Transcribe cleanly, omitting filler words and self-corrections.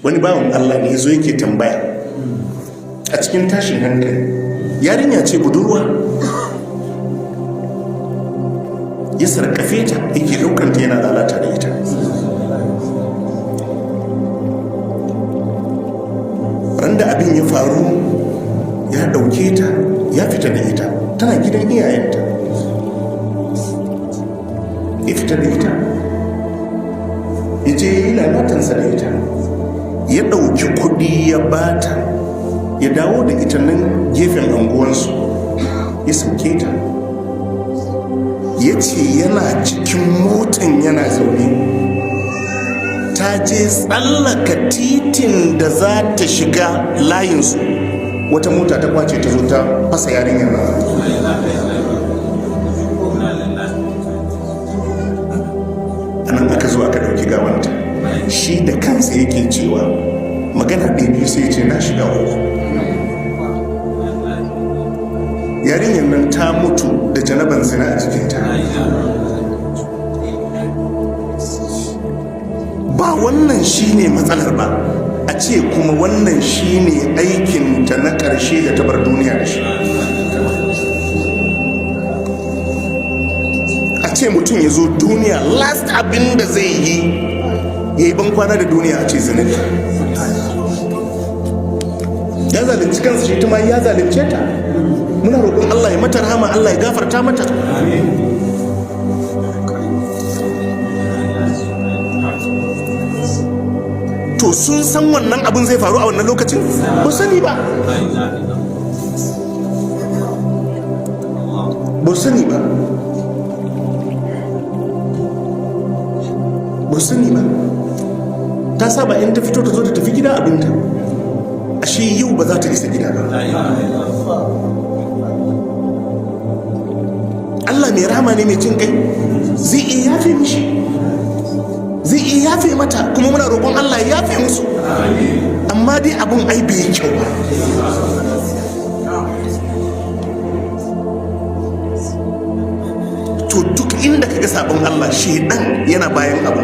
wani bawan Allah ne zo yake tambaya a cikin tashin hankali, yarinya ce budurwa, ya sarkafe ta yake ɗaukanta yana lalata da ita. Randa abin ya faru ya ɗauke ta ya fita da ita, tana gidan iyayenta, ya fita da ita ya je yi lalatansa da ita, ya ɗauki kuɗi ya bata ya dawo da ita nan gefen anguwansu ya sauke ta. Ya ce yana cikin motan yana zaune, ta je tsallaka titin da za ta shiga layinsu, wata mota ta kwace ta zo ta fasa yarinyar nan. Anan aka zo aka ɗauki gawanta, shi da kansa yake cewa magana ɗaya biyu sai ce na shiga uku. Yarinyar nan ta mutu da janaban zina a jikinta. Ba wannan shine matsalar ba, a ce kuma wannan shine aikinta na ƙarshe da ta bar duniya da shi. A ce mutum ya zo duniya last abin da zai yi ya yi bankwana da duniya a ce zinari. Ya zalunci kansa, shi tuma ya zalunce ta. Muna roƙon Allah ya mata rahama, Allah ya gafarta mata. To sun san wannan abin zai faru a wannan lokacin? Ba sani ba. Ba sani ba. Ba sani ba. Ta saba in ta fito ta zo ta tafi gida abinta. Ashe yau ba za ta isa gida ba. Allah mai rahama ne mai jin kai, zai iya yafe mishi, zai iya yafe mata, kuma muna roƙon Allah ya yafe musu. Amma dai abin ai bai kyau ba. To duk inda kaga sabon Allah, shedan yana bayan abu.